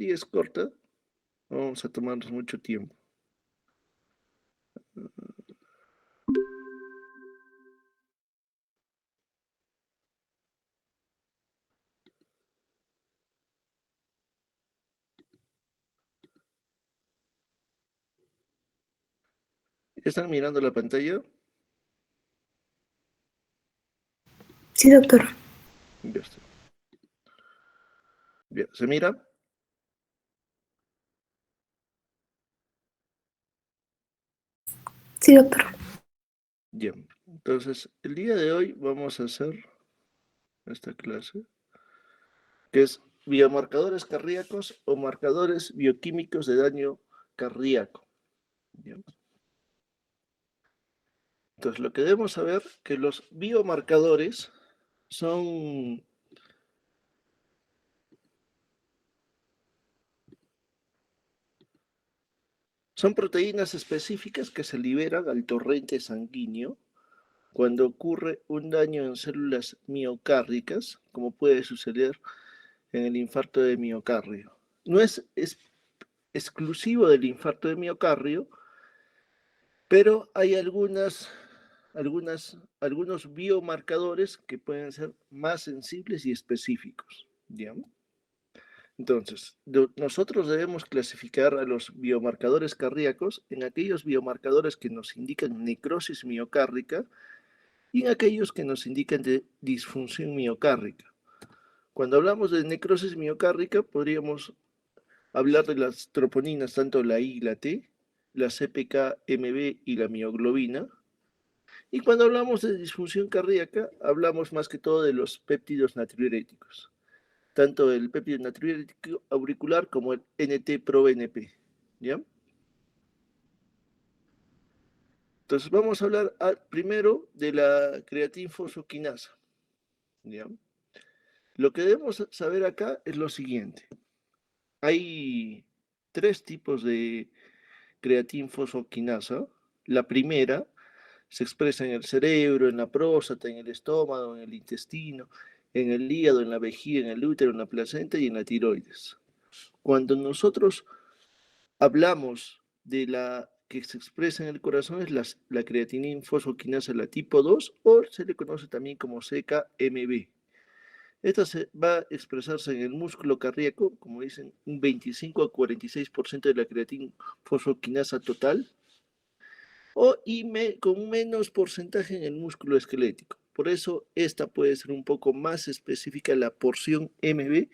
y es corta, no vamos a tomarnos mucho tiempo. ¿Están mirando la pantalla? Sí, doctor. Ya está. Bien, ¿se mira? Sí, doctor. Bien. Entonces, el día de hoy vamos a hacer esta clase, que es biomarcadores cardíacos o marcadores bioquímicos de daño cardíaco. Bien. Entonces, lo que debemos saber que los biomarcadores son proteínas específicas que se liberan al torrente sanguíneo cuando ocurre un daño en células miocárdicas, como puede suceder en el infarto de miocardio. No es exclusivo del infarto de miocardio, pero hay algunos biomarcadores que pueden ser más sensibles y específicos, digamos. Entonces, nosotros debemos clasificar a los biomarcadores cardíacos en aquellos biomarcadores que nos indican necrosis miocárdica y en aquellos que nos indican de disfunción miocárdica. Cuando hablamos de necrosis miocárdica, podríamos hablar de las troponinas, tanto la I y la T, la CPK-MB y la mioglobina. Y cuando hablamos de disfunción cardíaca, hablamos más que todo de los péptidos natriuréticos, tanto el péptido natriurético auricular como el NT-proBNP. ¿Ya? Entonces vamos a hablar primero de la creatinfosfoquinasa. ¿Ya? Lo que debemos saber acá es lo siguiente. Hay tres tipos de creatinfosfoquinasa. La primera se expresa en el cerebro, en la próstata, en el estómago, en el intestino, en el hígado, en la vejiga, en el útero, en la placenta y en la tiroides. Cuando nosotros hablamos de la que se expresa en el corazón es la creatininfosfoquinasa, la tipo 2, o se le conoce también como CK-MB. Esta va a expresarse en el músculo cardíaco, como dicen, un 25 a 46% de la creatinfosfoquinasa total, con menos porcentaje en el músculo esquelético. Por eso esta puede ser un poco más específica la porción MB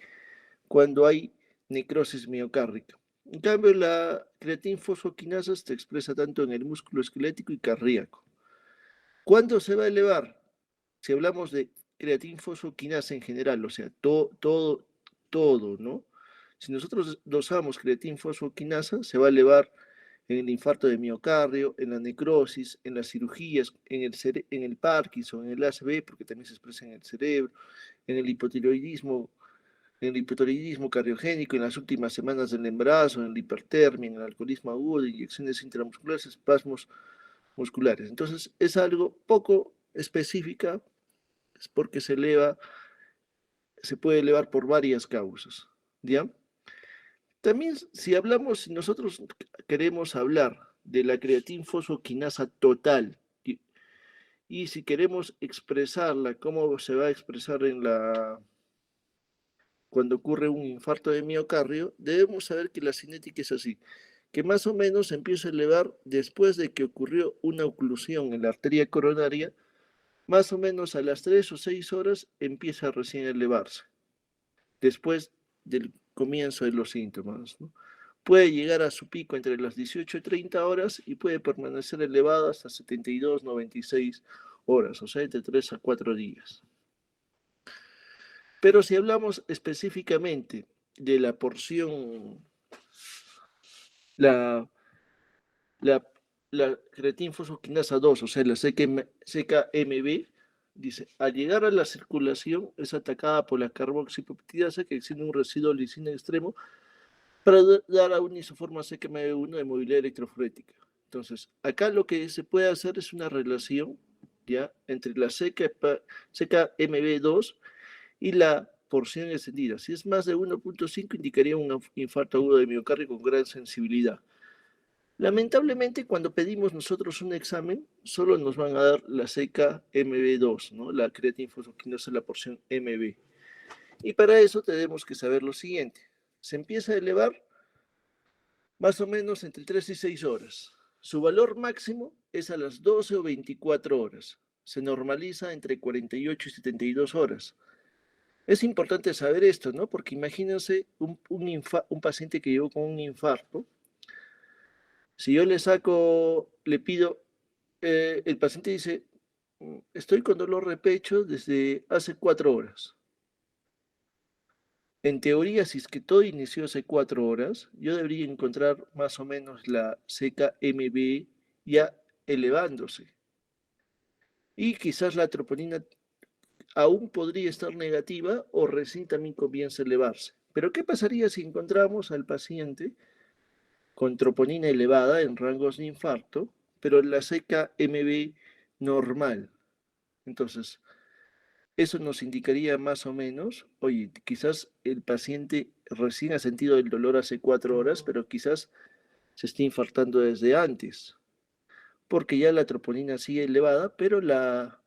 cuando hay necrosis miocárdica. En cambio, la creatinfosfoquinasa se expresa tanto en el músculo esquelético y cardíaco. ¿Cuándo se va a elevar? Si hablamos de creatinfosfoquinasa en general, o sea, todo, ¿no? Si nosotros dosamos creatinfosfoquinasa, se va a elevar en el infarto de miocardio, en la necrosis, en las cirugías, en el Parkinson, en el ACV, porque también se expresa en el cerebro, en el hipotiroidismo, cardiogénico, en las últimas semanas del embarazo, en la hipertermia, en el alcoholismo agudo, inyecciones intramusculares, espasmos musculares. Entonces, es algo poco específica, es porque se puede elevar por varias causas, ¿ya? También, si nosotros queremos hablar de la creatinfosfoquinasa total y si queremos expresarla, cómo se va a expresar cuando ocurre un infarto de miocardio, debemos saber que la cinética es así, que más o menos se empieza a elevar después de que ocurrió una oclusión en la arteria coronaria, más o menos a las 3 o 6 horas empieza recién a elevarse, después del comienzo de los síntomas, ¿no? Puede llegar a su pico entre las 18 y 30 horas y puede permanecer elevado hasta 72, 96 horas, o sea, entre 3 a 4 días. Pero si hablamos específicamente de la porción, la, la, la creatinfosfoquinasa 2, o sea, la CKMB, dice, al llegar a la circulación es atacada por la carboxipeptidasa que extiende un residuo de lisina extremo para dar a una isoforma CKMB1 de movilidad electroforética. Entonces, acá lo que se puede hacer es una relación, ¿ya?, entre la CKMB2 y la porción extendida. Si es más de 1.5, indicaría un infarto agudo de miocardio con gran sensibilidad. Lamentablemente, cuando pedimos nosotros un examen, solo nos van a dar la seca MB2, ¿no? La creatina fosfoquinosa, la porción MB. Y para eso tenemos que saber lo siguiente. Se empieza a elevar más o menos entre 3 y 6 horas. Su valor máximo es a las 12 o 24 horas. Se normaliza entre 48 y 72 horas. Es importante saber esto, ¿no? Porque imagínense un paciente que llegó con un infarto. Si yo le saco, le pido, el paciente dice, estoy con dolor de pecho desde hace 4 horas. En teoría, si es que todo inició hace 4 horas, yo debería encontrar más o menos la CK-MB ya elevándose. Y quizás la troponina aún podría estar negativa o recién también comienza a elevarse. Pero ¿qué pasaría si encontramos al paciente con troponina elevada en rangos de infarto, pero la CK-MB normal? Entonces, eso nos indicaría más o menos, oye, quizás el paciente recién ha sentido el dolor hace 4 horas, pero quizás se esté infartando desde antes, porque ya la troponina sigue elevada, pero la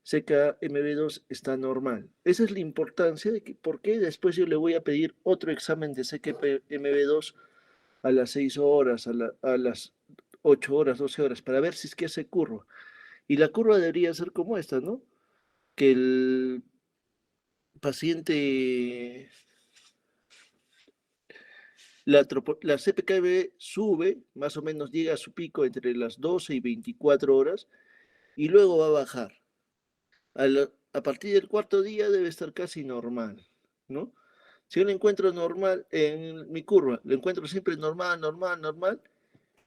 CK-MB2 está normal. Esa es la importancia de que, ¿por qué después yo le voy a pedir otro examen de CK-MB2 a las 6 horas, a las 8 horas, 12 horas, para ver si es que hace curva? Y la curva debería ser como esta, ¿no? Que el paciente, la CPKB sube, más o menos llega a su pico entre las 12 y 24 horas y luego va a bajar. A partir del cuarto día debe estar casi normal, ¿no? Si yo lo encuentro normal en mi curva, lo encuentro siempre normal, normal, normal,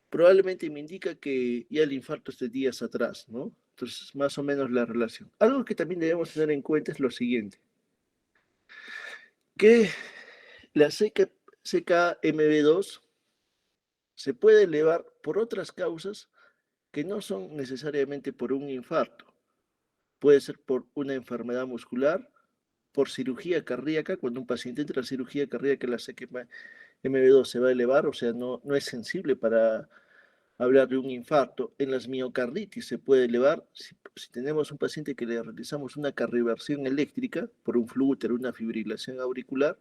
probablemente me indica que ya el infarto esté días atrás, ¿no? Entonces, más o menos la relación. Algo que también debemos tener en cuenta es lo siguiente, que la CKMB2 se puede elevar por otras causas que no son necesariamente por un infarto. Puede ser por una enfermedad muscular, por cirugía cardíaca. Cuando un paciente entra a cirugía cardíaca, la CKMB2 se va a elevar, o sea, no es sensible para hablar de un infarto. En las miocarditis se puede elevar. Si tenemos un paciente que le realizamos una cardioversión eléctrica por un flúter, una fibrilación auricular,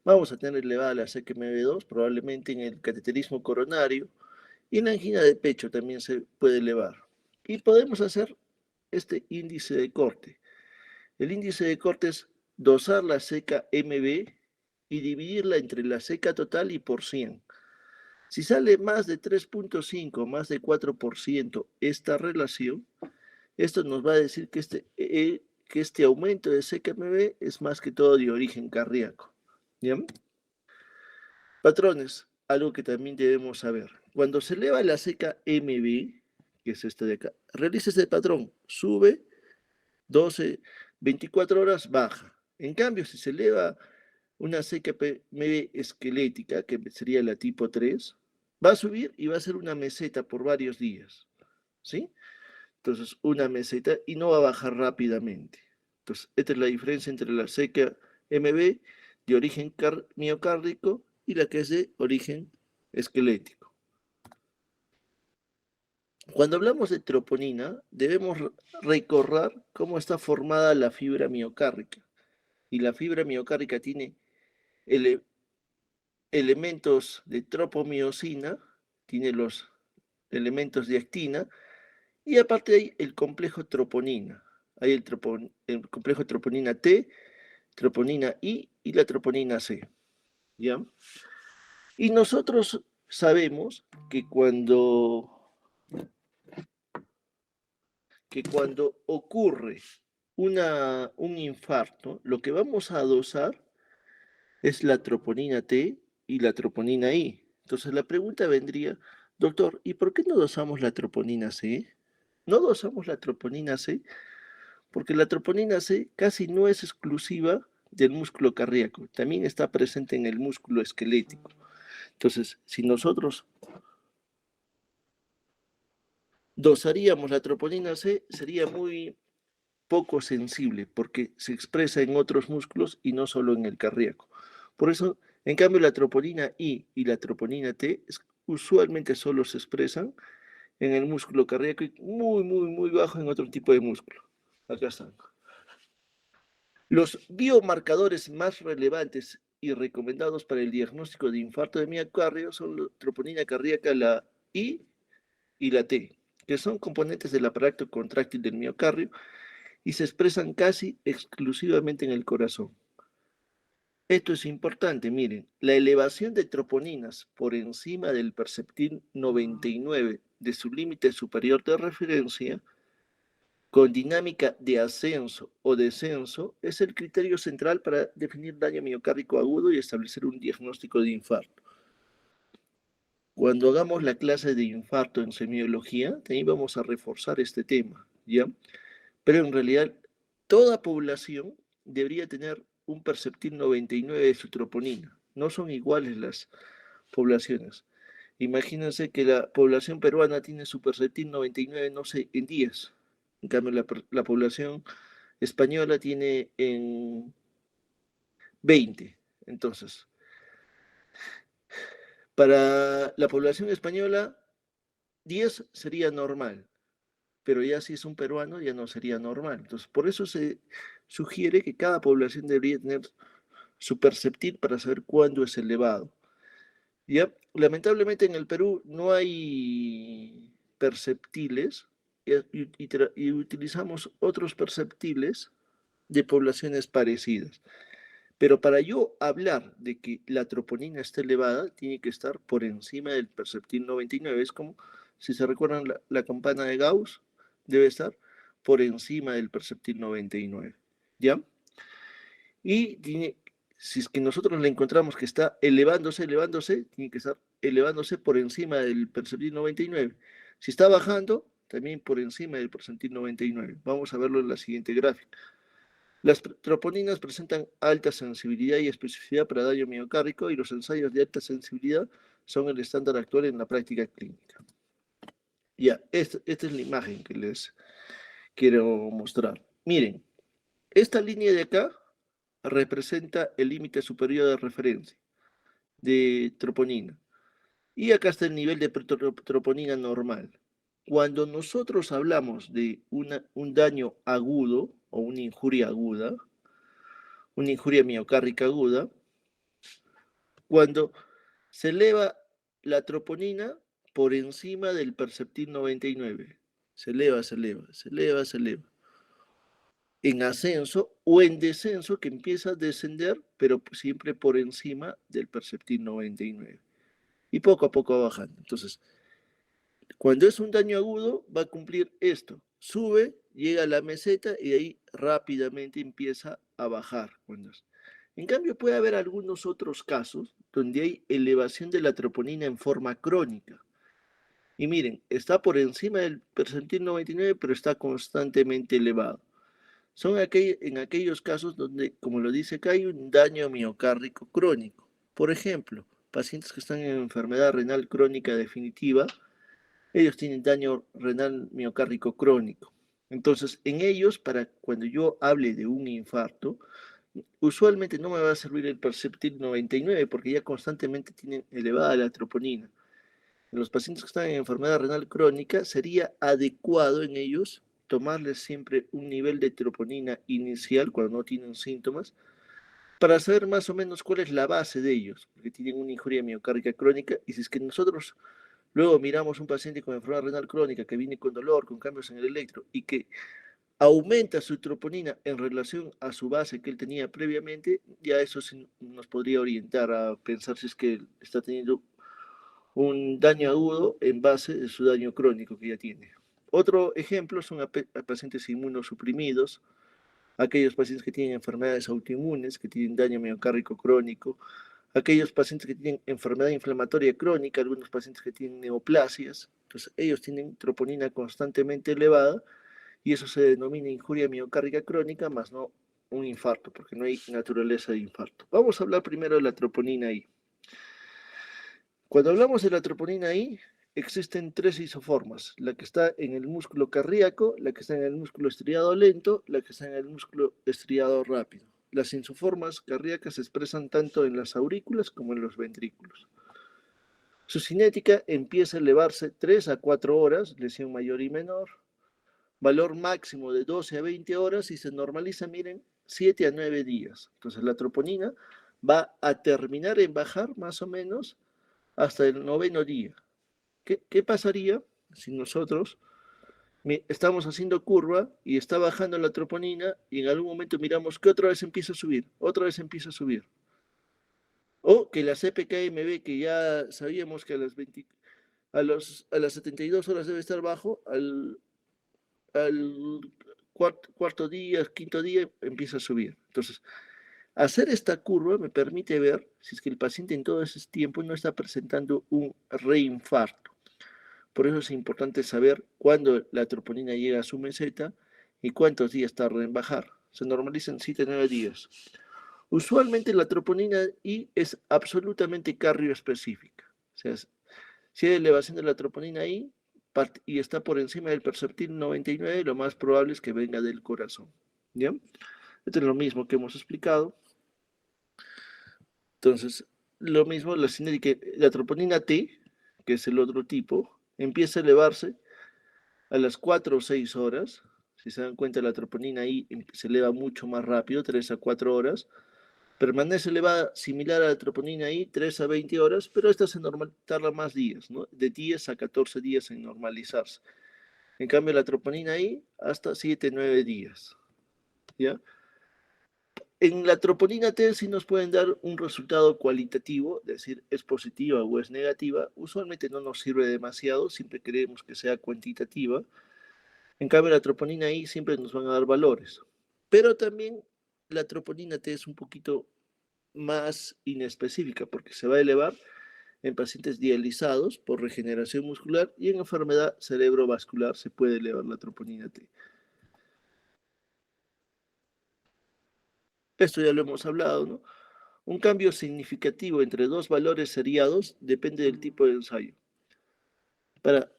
vamos a tener elevada la CKMB2, probablemente en el cateterismo coronario, y en la angina de pecho también se puede elevar. Y podemos hacer este índice de corte. El índice de corte es dosar la CK-MB y dividirla entre la CK total y por 100. Si sale más de 3.5, más de 4% esta relación, esto nos va a decir que este aumento de CK-MB es más que todo de origen cardíaco. ¿Ya? Patrones, algo que también debemos saber. Cuando se eleva la CK-MB, que es este de acá, realiza este patrón, sube 12, 24 horas, baja. En cambio, si se eleva una CK-MB esquelética, que sería la tipo 3, va a subir y va a ser una meseta por varios días, ¿sí? Entonces, una meseta y no va a bajar rápidamente. Entonces, esta es la diferencia entre la CK-MB de origen miocárdico y la que es de origen esquelético. Cuando hablamos de troponina, debemos recordar cómo está formada la fibra miocárdica. Y la fibra miocárdica tiene elementos de tropomiosina, tiene los elementos de actina, y aparte hay el complejo troponina. Hay el complejo troponina T, troponina I y la troponina C. ¿Ya? Y nosotros sabemos que cuando ocurre un infarto, lo que vamos a dosar es la troponina T y la troponina I. Entonces la pregunta vendría, doctor, ¿y por qué no dosamos la troponina C? No dosamos la troponina C porque la troponina C casi no es exclusiva del músculo cardíaco, también está presente en el músculo esquelético. Entonces, si nosotros dosaríamos la troponina C, sería muy poco sensible porque se expresa en otros músculos y no solo en el cardíaco. Por eso, en cambio, la troponina I y la troponina T usualmente solo se expresan en el músculo cardíaco y muy bajo en otro tipo de músculo. Acá están. Los biomarcadores más relevantes y recomendados para el diagnóstico de infarto de miocardio son la troponina cardíaca, la I y la T, que son componentes del aparato contráctil del miocardio y se expresan casi exclusivamente en el corazón. Esto es importante, miren, la elevación de troponinas por encima del perceptil 99 de su límite superior de referencia con dinámica de ascenso o descenso es el criterio central para definir daño miocárdico agudo y establecer un diagnóstico de infarto. Cuando hagamos la clase de infarto en semiología, también vamos a reforzar este tema, ¿ya? Pero en realidad, toda población debería tener un perceptil 99 de su troponina. No son iguales las poblaciones. Imagínense que la población peruana tiene su perceptil 99, no sé, en 10. En cambio, la población española tiene en 20. Entonces, para la población española, 10 sería normal, pero ya si es un peruano ya no sería normal. Entonces, por eso se sugiere que cada población debería tener su perceptil para saber cuándo es elevado. ¿Ya? Lamentablemente en el Perú no hay perceptiles y utilizamos otros perceptiles de poblaciones parecidas. Pero para yo hablar de que la troponina está elevada, tiene que estar por encima del perceptil 99. Es como, si se recuerdan, la campana de Gauss debe estar por encima del perceptil 99. ¿Ya? Y si es que nosotros le encontramos que está elevándose, tiene que estar elevándose por encima del percentil 99. Si está bajando, también por encima del percentil 99. Vamos a verlo en la siguiente gráfica. Las troponinas presentan alta sensibilidad y especificidad para daño miocárdico y los ensayos de alta sensibilidad son el estándar actual en la práctica clínica. Ya, esta es la imagen que les quiero mostrar. Miren, esta línea de acá representa el límite superior de referencia de troponina. Y acá está el nivel de troponina normal. Cuando nosotros hablamos de un daño agudo o una injuria aguda, una injuria miocárdica aguda, cuando se eleva la troponina por encima del perceptil 99. Se eleva, se eleva, se eleva, se eleva. En ascenso o en descenso, que empieza a descender, pero siempre por encima del perceptil 99. Y poco a poco va bajando. Entonces, cuando es un daño agudo, va a cumplir esto. Sube, llega a la meseta y ahí rápidamente empieza a bajar. En cambio, puede haber algunos otros casos donde hay elevación de la troponina en forma crónica. Y miren, está por encima del percentil 99, pero está constantemente elevado. Son en aquellos casos donde, como lo dice acá, hay un daño miocárdico crónico. Por ejemplo, pacientes que están en enfermedad renal crónica definitiva, ellos tienen daño renal miocárdico crónico. Entonces, en ellos, para cuando yo hable de un infarto, usualmente no me va a servir el perceptil 99 porque ya constantemente tienen elevada la troponina. En los pacientes que están en enfermedad renal crónica, sería adecuado en ellos tomarles siempre un nivel de troponina inicial cuando no tienen síntomas, para saber más o menos cuál es la base de ellos, porque tienen una injuria miocárdica crónica, y si es que nosotros luego miramos un paciente con enfermedad renal crónica que viene con dolor, con cambios en el electro, y que aumenta su troponina en relación a su base que él tenía previamente, ya eso sí nos podría orientar a pensar si es que está teniendo un daño agudo en base de su daño crónico que ya tiene. Otro ejemplo son a pacientes inmunosuprimidos, aquellos pacientes que tienen enfermedades autoinmunes, que tienen daño miocárdico crónico, aquellos pacientes que tienen enfermedad inflamatoria crónica, algunos pacientes que tienen neoplasias, entonces ellos tienen troponina constantemente elevada y eso se denomina injuria miocárdica crónica, más no un infarto, porque no hay naturaleza de infarto. Vamos a hablar primero de la troponina I. Cuando hablamos de la troponina I, existen tres isoformas, la que está en el músculo cardíaco, la que está en el músculo estriado lento, la que está en el músculo estriado rápido. Las isoformas cardíacas se expresan tanto en las aurículas como en los ventrículos. Su cinética empieza a elevarse 3 a 4 horas, lesión mayor y menor, valor máximo de 12 a 20 horas y se normaliza, miren, 7 a 9 días. Entonces la troponina va a terminar en bajar más o menos hasta el 9º día. ¿Qué pasaría si nosotros estamos haciendo curva y está bajando la troponina y en algún momento miramos que otra vez empieza a subir, otra vez empieza a subir? O que la CPKMB, que ya sabíamos que a las 72 horas debe estar bajo, al cuarto día, quinto día, empieza a subir. Entonces, hacer esta curva me permite ver si es que el paciente en todo ese tiempo no está presentando un reinfarto. Por eso es importante saber cuándo la troponina llega a su meseta y cuántos días tarda en bajar. Se normaliza en 7 a 9 días. Usualmente la troponina I es absolutamente cardioespecífica. O sea, si hay elevación de la troponina I y está por encima del perceptil 99, lo más probable es que venga del corazón. ¿Ya? Esto es lo mismo que hemos explicado. Entonces, lo mismo, la troponina T, que es el otro tipo, empieza a elevarse a las 4 o 6 horas. Si se dan cuenta, la troponina I se eleva mucho más rápido, 3 a 4 horas. Permanece elevada similar a la troponina I, 3 a 20 horas, pero esta tarda más días, ¿no? De 10 a 14 días en normalizarse. En cambio, la troponina I, hasta 7, 9 días. ¿Ya? En la troponina T sí nos pueden dar un resultado cualitativo, es decir, es positiva o es negativa. Usualmente no nos sirve demasiado, siempre queremos que sea cuantitativa. En cambio, la troponina I siempre nos van a dar valores. Pero también la troponina T es un poquito más inespecífica porque se va a elevar en pacientes dializados por regeneración muscular y en enfermedad cerebrovascular se puede elevar la troponina T. Esto ya lo hemos hablado, ¿no? Un cambio significativo entre dos valores seriados depende del tipo de ensayo. Para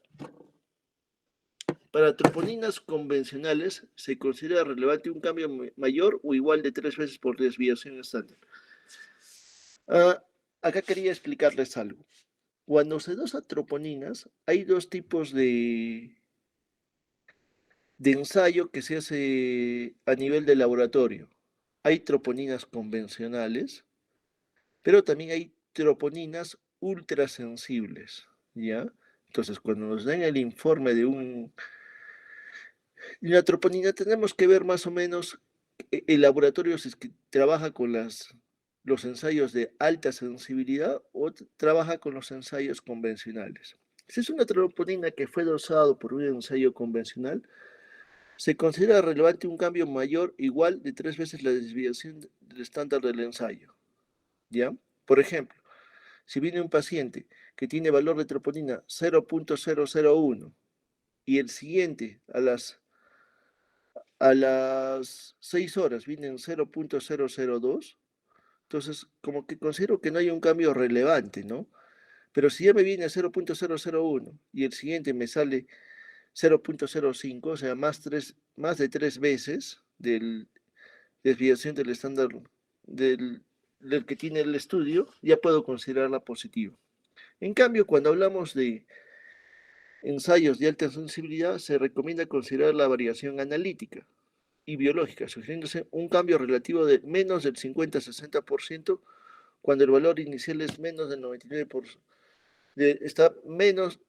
troponinas convencionales se considera relevante un cambio mayor o igual de 3 veces por desviación estándar. Acá quería explicarles algo. Cuando se dosa troponinas, hay dos tipos de ensayo que se hace a nivel de laboratorio. Hay troponinas convencionales, pero también hay troponinas ultrasensibles, ¿ya? Entonces, cuando nos den el informe de una troponina, tenemos que ver más o menos el laboratorio si es que trabaja con los ensayos de alta sensibilidad o trabaja con los ensayos convencionales. Si es una troponina que fue dosado por un ensayo convencional, se considera relevante un cambio mayor igual de 3 veces la desviación del estándar del ensayo. ¿Ya? Por ejemplo, si viene un paciente que tiene valor de troponina 0.001 y el siguiente a las 6 horas viene en 0.002, entonces como que considero que no hay un cambio relevante, ¿no? Pero si ya me viene a 0.001 y el siguiente me sale 0.05, o sea, más de 3 veces de desviación del estándar del, del que tiene el estudio, ya puedo considerarla positiva. En cambio, cuando hablamos de ensayos de alta sensibilidad, se recomienda considerar la variación analítica y biológica, sugiriéndose un cambio relativo de menos del 50-60% cuando el valor inicial es menos del 99%, está menos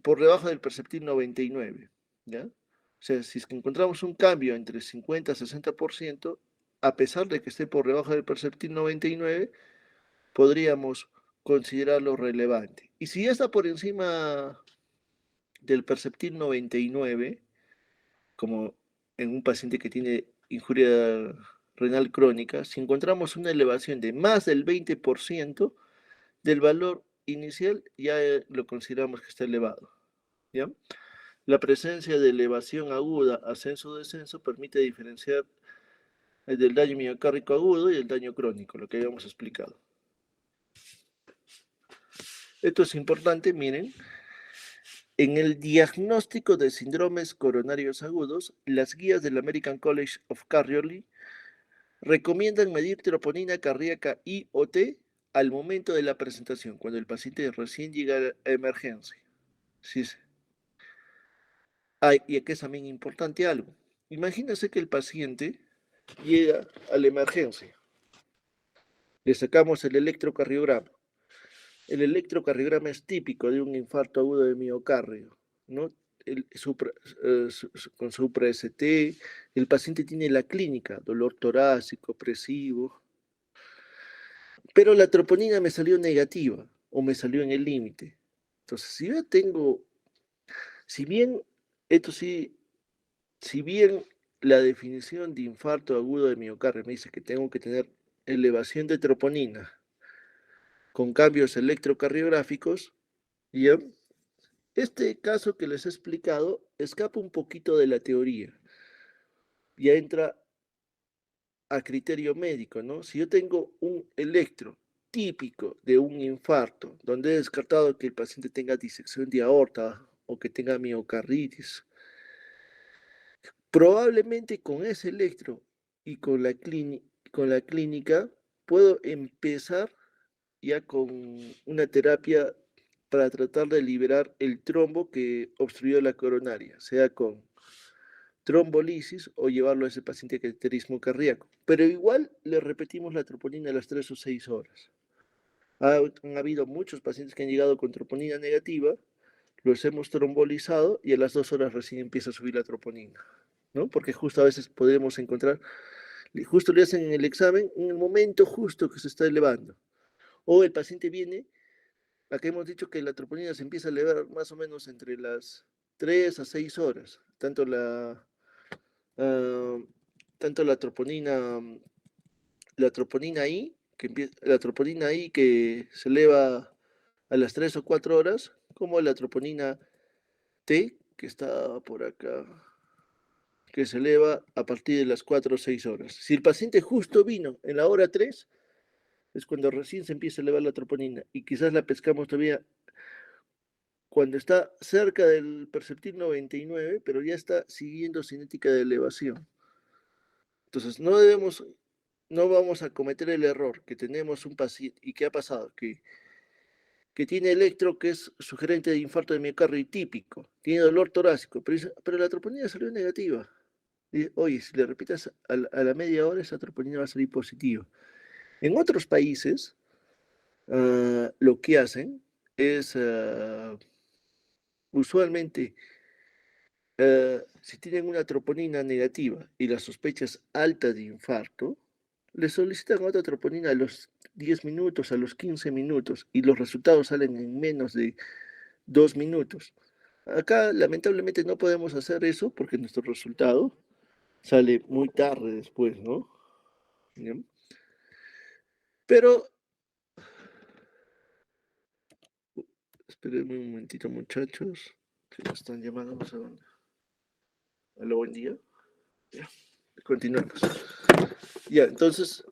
por debajo del perceptil 99, ¿ya? O sea, si es que encontramos un cambio entre 50 y 60%, a pesar de que esté por debajo del perceptil 99, podríamos considerarlo relevante. Y si ya está por encima del perceptil 99, como en un paciente que tiene injuria renal crónica, si encontramos una elevación de más del 20% del valor inicial, ya lo consideramos que está elevado. ¿Ya? La presencia de elevación aguda, ascenso o descenso, permite diferenciar del daño miocárdico agudo y el daño crónico, lo que habíamos explicado. Esto es importante, miren, En el diagnóstico de síndromes coronarios agudos, las guías del American College of Cardiology recomiendan medir troponina cardíaca I o T al momento de la presentación, cuando el paciente recién llega a emergencia. Sí, y aquí es también importante algo. Imagínense que el paciente llega a la emergencia. Le sacamos el electrocardiograma. El electrocardiograma es típico de un infarto agudo de miocardio, ¿no? Con supra-ST, el paciente tiene la clínica, dolor torácico, opresivo, pero la troponina me salió negativa o me salió en el límite. Entonces, si yo tengo, si bien, esto sí, si bien la definición de infarto agudo de miocardio me dice que tengo que tener elevación de troponina con cambios electrocardiográficos, ¿ya? Este caso que les he explicado escapa un poquito de la teoría, ya entra a criterio médico, ¿no? Si yo tengo un electro típico de un infarto, donde he descartado que el paciente tenga disección de aorta o que tenga miocarditis, probablemente con ese electro y con la clínica puedo empezar ya con una terapia para tratar de liberar el trombo que obstruyó la coronaria, sea con trombolisis o llevarlo a ese paciente a cateterismo cardíaco. Pero igual le repetimos la troponina a las 3 o 6 horas. Han habido muchos pacientes que han llegado con troponina negativa, los hemos trombolizado y a las 2 horas recién empieza a subir la troponina, ¿no? Porque justo a veces podemos encontrar, justo le hacen el examen en el momento justo que se está elevando. O el paciente viene, acá hemos dicho que la troponina se empieza a elevar más o menos entre las 3 a 6 horas, ah, tanto la troponina I, la troponina I que se eleva a las 3 o 4 horas, como la troponina T, que está por acá, que se eleva a partir de las 4 o 6 horas. Si el paciente justo vino en la hora 3, es cuando recién se empieza a elevar la troponina y quizás la pescamos todavía cuando está cerca del perceptil 99, pero ya está siguiendo cinética de elevación. Entonces, no vamos a cometer el error que tenemos un paciente y que ha pasado, que tiene electro, que es sugerente de infarto de miocardio típico, tiene dolor torácico, pero la troponina salió negativa. Y, oye, si le repitas a la media hora, esa troponina va a salir positiva. En otros países, lo que hacen es, usualmente, si tienen una troponina negativa y la sospecha es alta de infarto, le solicitan otra troponina a los 10 minutos, a los 15 minutos, y los resultados salen en menos de 2 minutos. Acá, lamentablemente, no podemos hacer eso porque nuestro resultado sale muy tarde después, ¿no? ¿Bien? Pero, espérenme un momentito, muchachos, que me están llamando, no sé dónde. Hola, buen día. Ya, continuamos. Ya, entonces,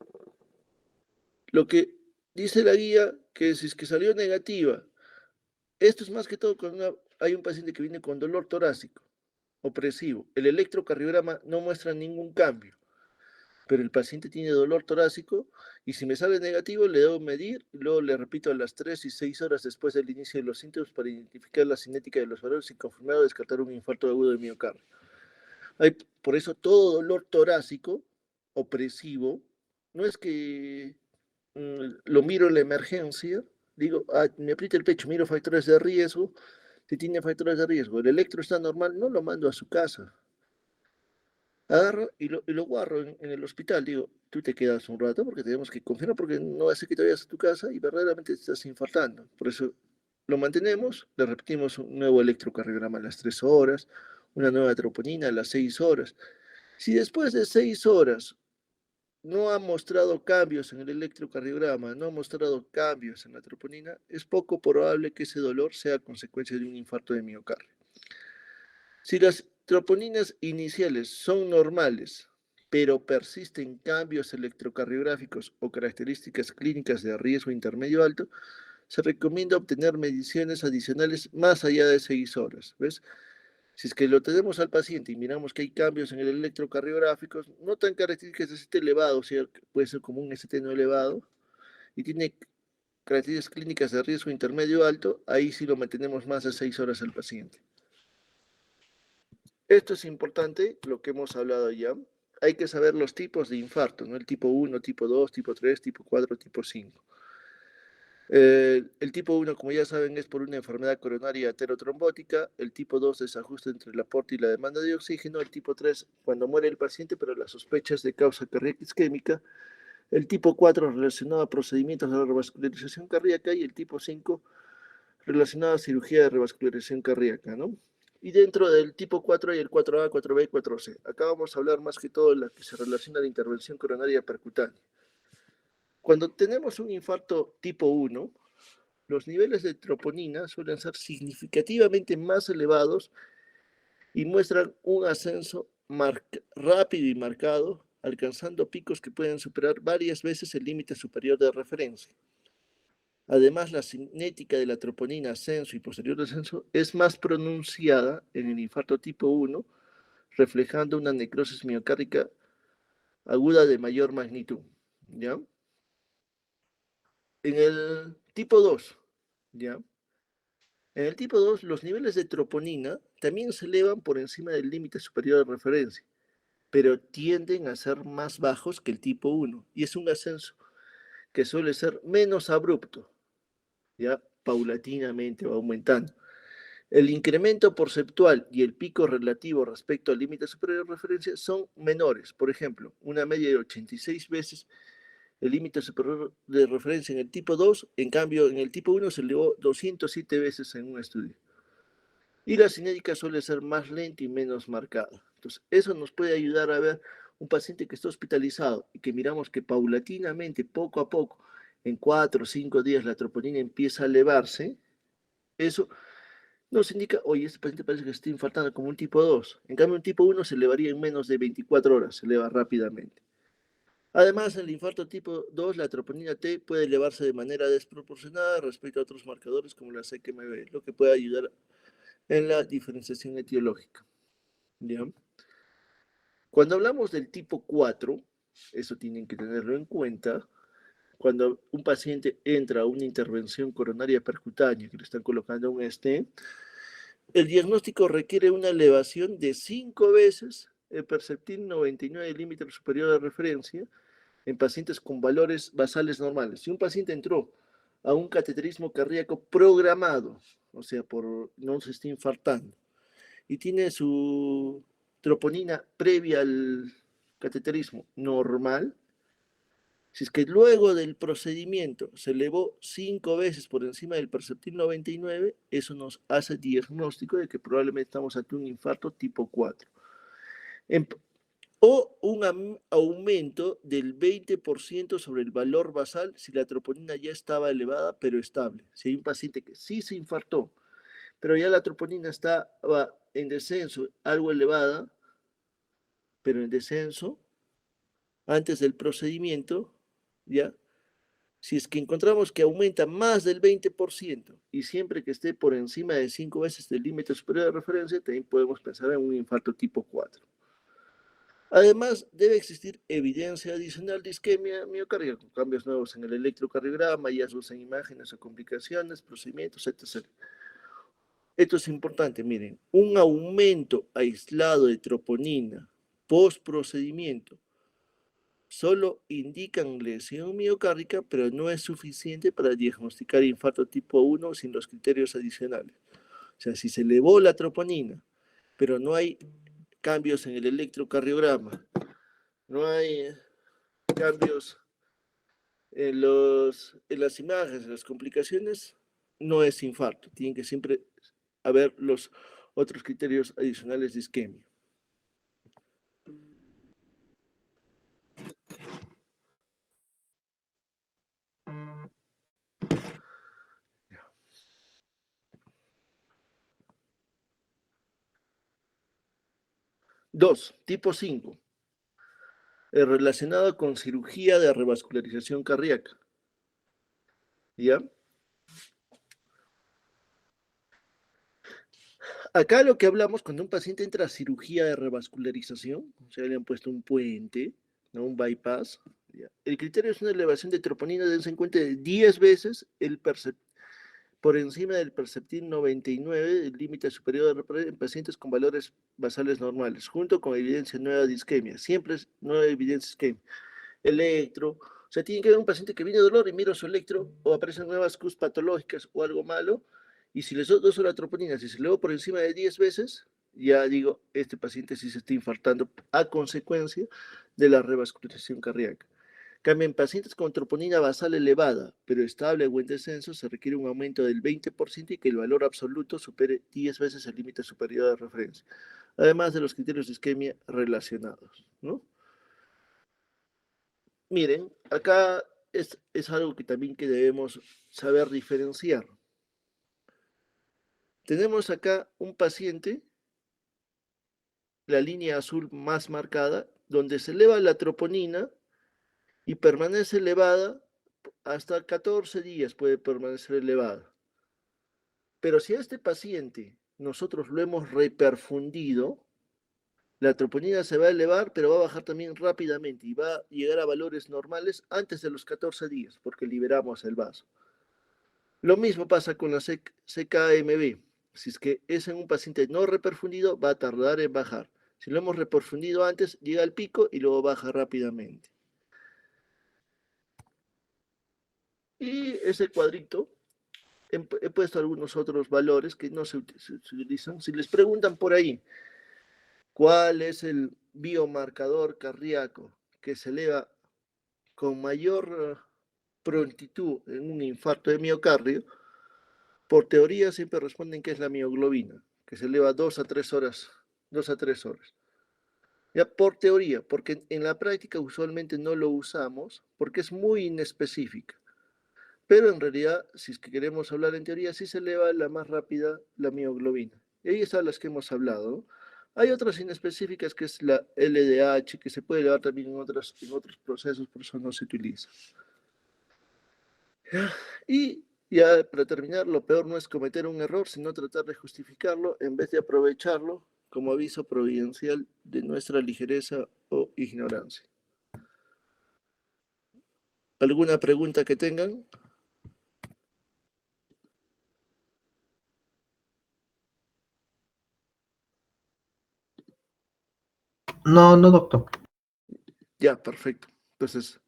lo que dice la guía, que si es que salió negativa, esto es más que todo cuando hay un paciente que viene con dolor torácico, opresivo. El electrocardiograma no muestra ningún cambio, pero el paciente tiene dolor torácico y si me sale negativo le debo medir y luego le repito a las 3 y 6 horas después del inicio de los síntomas para identificar la cinética de los valores y confirmar o descartar un infarto agudo de miocardio. Por eso todo dolor torácico opresivo no es que lo miro en la emergencia, digo, me aprieta el pecho, miro factores de riesgo, si tiene factores de riesgo, el electro está normal, no lo mando a su casa. Agarro y lo guardo en el hospital, digo, tú te quedas un rato porque tenemos que confirmar, porque no hace que te vayas a tu casa y verdaderamente te estás infartando. Por eso lo mantenemos, le repetimos un nuevo electrocardiograma a las 3 horas, una nueva troponina a las 6 horas. Si después de 6 horas no ha mostrado cambios en el electrocardiograma, no ha mostrado cambios en la troponina, es poco probable que ese dolor sea consecuencia de un infarto de miocardio. Si las troponinas iniciales son normales, pero persisten cambios electrocardiográficos o características clínicas de riesgo intermedio alto, se recomienda obtener mediciones adicionales más allá de 6 horas, ¿ves? Si es que lo tenemos al paciente y miramos que hay cambios en el electrocardiográfico, no tan características de ST elevado, o sea, puede ser como un ST no elevado, y tiene características clínicas de riesgo intermedio alto, ahí sí lo mantenemos más de 6 horas al paciente. Esto es importante, lo que hemos hablado ya. Hay que saber los tipos de infarto, ¿no? El tipo 1, tipo 2, tipo 3, tipo 4, tipo 5. El tipo 1, como ya saben, es por una enfermedad coronaria aterotrombótica. El tipo 2, desajuste entre el aporte y la demanda de oxígeno. El tipo 3, cuando muere el paciente, pero las sospechas de causa cardíaca isquémica. El tipo 4, relacionado a procedimientos de revascularización cardíaca. Y el tipo 5, relacionado a cirugía de revascularización cardíaca, ¿no? Y dentro del tipo 4 hay el 4A, 4B y 4C. Acá vamos a hablar más que todo de la que se relaciona a la intervención coronaria percutánea. Cuando tenemos un infarto tipo 1, los niveles de troponina suelen ser significativamente más elevados y muestran un ascenso rápido y marcado, alcanzando picos que pueden superar varias veces el límite superior de referencia. Además, la cinética de la troponina ascenso y posterior descenso es más pronunciada en el infarto tipo 1, reflejando una necrosis miocárdica aguda de mayor magnitud. ¿Ya? En el tipo 2, ¿ya? En el tipo 2, los niveles de troponina también se elevan por encima del límite superior de referencia, pero tienden a ser más bajos que el tipo 1, y es un ascenso que suele ser menos abrupto, ya paulatinamente va aumentando. El incremento porcentual y el pico relativo respecto al límite superior de referencia son menores. Por ejemplo, una media de 86 veces el límite superior de referencia en el tipo 2, en cambio en el tipo 1 se elevó 207 veces en un estudio. Y la cinética suele ser más lenta y menos marcada. Entonces, eso nos puede ayudar a ver un paciente que está hospitalizado y que miramos que paulatinamente, poco a poco, en 4 o 5 días la troponina empieza a elevarse. Eso nos indica, oye, este paciente parece que está infartando como un tipo 2. En cambio, un tipo 1 se elevaría en menos de 24 horas, se eleva rápidamente. Además, en el infarto tipo 2, la troponina T puede elevarse de manera desproporcionada respecto a otros marcadores como la CKMB, lo que puede ayudar en la diferenciación etiológica. ¿Ya? Cuando hablamos del tipo 4, eso tienen que tenerlo en cuenta, cuando un paciente entra a una intervención coronaria percutánea, que le están colocando un stent, el diagnóstico requiere una elevación de 5 veces el perceptil 99 límite superior de referencia en pacientes con valores basales normales. Si un paciente entró a un cateterismo cardíaco programado, o sea, no se está infartando, y tiene su troponina previa al cateterismo normal, si es que luego del procedimiento se elevó 5 veces por encima del perceptil 99, eso nos hace diagnóstico de que probablemente estamos ante un infarto tipo 4. O un aumento del 20% sobre el valor basal si la troponina ya estaba elevada pero estable. Si hay un paciente que sí se infartó, pero ya la troponina estaba en descenso, algo elevada, pero en descenso, antes del procedimiento, ¿ya? Si es que encontramos que aumenta más del 20% y siempre que esté por encima de 5 veces del límite superior de referencia, también podemos pensar en un infarto tipo 4. Además, debe existir evidencia adicional de isquemia miocárdica con cambios nuevos en el electrocardiograma, hallazgos en imágenes o complicaciones, procedimientos, etc. Esto es importante, miren, un aumento aislado de troponina post procedimiento solo indican lesión miocárdica, pero no es suficiente para diagnosticar infarto tipo 1 sin los criterios adicionales. O sea, si se elevó la troponina, pero no hay cambios en el electrocardiograma, no hay cambios en las imágenes, en las complicaciones, no es infarto. Tienen que siempre haber los otros criterios adicionales de isquemia. Dos, tipo 5, relacionado con cirugía de revascularización cardíaca. ¿Ya? Acá lo que hablamos, cuando un paciente entra a cirugía de revascularización, o sea, le han puesto un puente, ¿no? Un bypass, ¿ya? El criterio es una elevación de troponina, dense en cuenta, de 10 veces por encima del perceptil 99, el límite superior en pacientes con valores basales normales, junto con evidencia nueva de isquemia. Siempre es nueva evidencia de isquemia. Electro, o sea, tiene que haber un paciente que viene de dolor y miro su electro, o aparecen nuevas CUS patológicas o algo malo, y si les doy la troponina, si se elevó por encima de 10 veces, ya digo, este paciente sí se está infartando a consecuencia de la revascularización cardíaca. Cambio, en pacientes con troponina basal elevada, pero estable o en descenso, se requiere un aumento del 20% y que el valor absoluto supere 10 veces el límite superior de referencia, además de los criterios de isquemia relacionados, ¿no? Miren, acá es algo que también que debemos saber diferenciar. Tenemos acá un paciente, la línea azul más marcada, donde se eleva la troponina y permanece elevada hasta 14 días, puede permanecer elevada. Pero si a este paciente nosotros lo hemos reperfundido, la troponina se va a elevar, pero va a bajar también rápidamente y va a llegar a valores normales antes de los 14 días, porque liberamos el vaso. Lo mismo pasa con la CKMB. Si es que es en un paciente no reperfundido, va a tardar en bajar. Si lo hemos reperfundido antes, llega al pico y luego baja rápidamente. Y ese cuadrito, he puesto algunos otros valores que no se utilizan. Si les preguntan por ahí, ¿cuál es el biomarcador cardíaco que se eleva con mayor prontitud en un infarto de miocardio? Por teoría siempre responden que es la mioglobina, que se eleva 2 a 3 horas, 2 a 3 horas. Ya por teoría, porque en la práctica usualmente no lo usamos porque es muy inespecífica. Pero en realidad, si es que queremos hablar en teoría, sí se eleva la más rápida la mioglobina. Y ahí están las que hemos hablado. Hay otras inespecíficas que es la LDH, que se puede elevar también en otros procesos, por eso no se utiliza. Y ya para terminar, lo peor no es cometer un error, sino tratar de justificarlo en vez de aprovecharlo como aviso providencial de nuestra ligereza o ignorancia. ¿Alguna pregunta que tengan? No, no, doctor. Ya, perfecto. Entonces,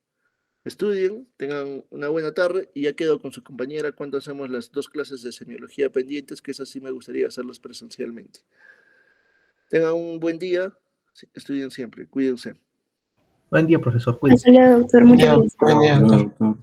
estudien, tengan una buena tarde y ya quedo con su compañera cuando hacemos las 2 clases de semiología pendientes, que esas sí me gustaría hacerlas presencialmente. Tengan un buen día, estudien siempre, cuídense. Buen día, profesor. Hasta luego, doctor. Muchas gracias. Buen día, doctor.